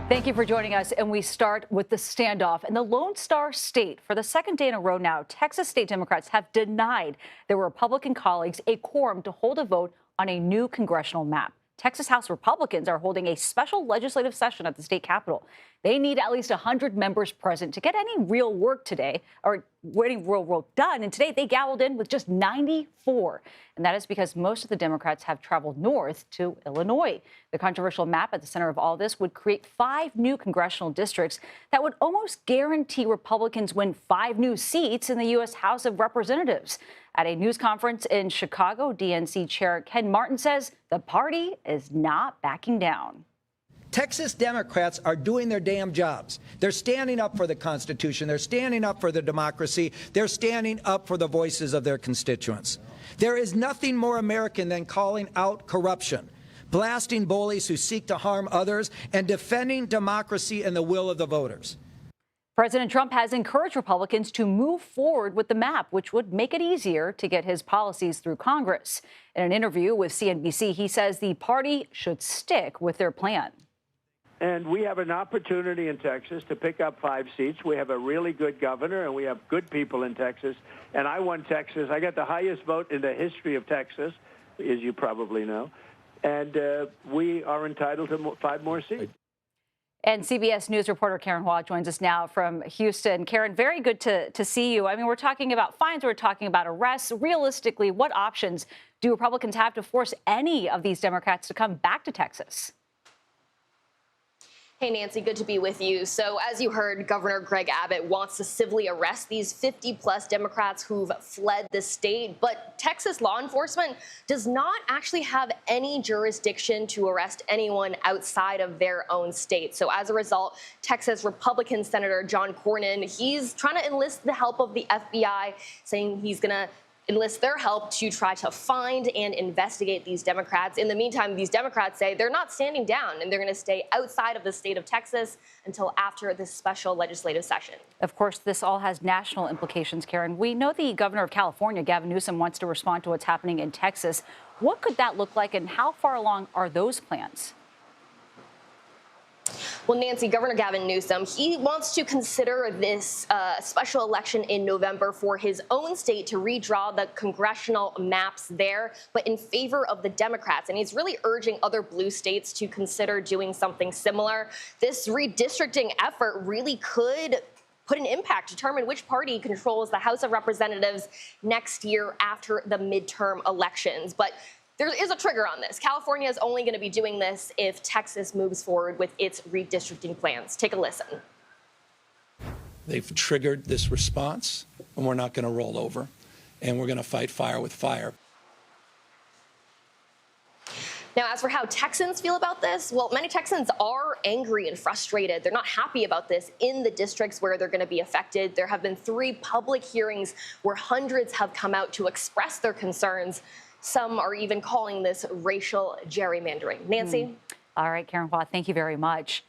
Thank you for joining us. And we start with the standoff in the Lone Star State. For the second day in a row now, Texas state Democrats have denied their Republican colleagues a quorum to hold a vote on a new congressional map. Texas House Republicans are holding a special legislative session at the state capitol. They need at least 100 members present to get any real work today, or any real work done. And today they gavelled in with just 94. And that is because most of the Democrats have traveled north to Illinois. The controversial map at the center of all this would create 5 new congressional districts that would almost guarantee Republicans win 5 new seats in the U.S. House of Representatives. At a news conference in Chicago, DNC Chair Ken Martin says the party is not backing down. Texas Democrats are doing their damn jobs. They're standing up for the Constitution. They're standing up for the democracy. They're standing up for the voices of their constituents. There is nothing more American than calling out corruption, blasting bullies who seek to harm others, and defending democracy and the will of the voters. President Trump has encouraged Republicans to move forward with the map, which would make it easier to get his policies through Congress. In an interview with CNBC, he says the party should stick with their plan. And we have an opportunity in Texas to pick up 5 seats. We have a really good governor, and we have good people in Texas. And I won Texas. I got the highest vote in the history of Texas, as you probably know. And we are entitled to 5 more seats. And CBS News reporter Karen Hua joins us now from Houston. Karen, very good to see you. I mean, we're talking about fines, we're talking about arrests. Realistically, what options do Republicans have to force any of these Democrats to come back to Texas? Hey, Nancy, good to be with you. So as you heard, Governor Greg Abbott wants to civilly arrest these 50-plus Democrats who've fled the state. But Texas law enforcement does not actually have any jurisdiction to arrest anyone outside of their own state. So as a result, Texas Republican Senator John Cornyn, he's trying to enlist the help of the FBI, saying he's going to enlist their help to try to find and investigate these Democrats. In the meantime, these Democrats say they're not standing down and they're going to stay outside of the state of Texas until after this special legislative session. Of course, this all has national implications, Karen. We know the governor of California, Gavin Newsom, wants to respond to what's happening in Texas. What could that look like, and how far along are those plans? Well, Nancy, Governor Gavin Newsom, he wants to consider this special election in November for his own state to redraw the congressional maps there, but in favor of the Democrats. And he's really urging other blue states to consider doing something similar. This redistricting effort really could put an impact, determine which party controls the House of Representatives next year after the midterm elections. But there is a trigger on this. California is only going to be doing this if Texas moves forward with its redistricting plans. Take a listen. They've triggered this response, and we're not going to roll over, and we're going to fight fire with fire. Now, as for how Texans feel about this, well, many Texans are angry and frustrated. They're not happy about this in the districts where they're going to be affected. There have been 3 public hearings where hundreds have come out to express their concerns. Some are even calling this racial gerrymandering. Nancy? All right, Karen Hua, thank you very much.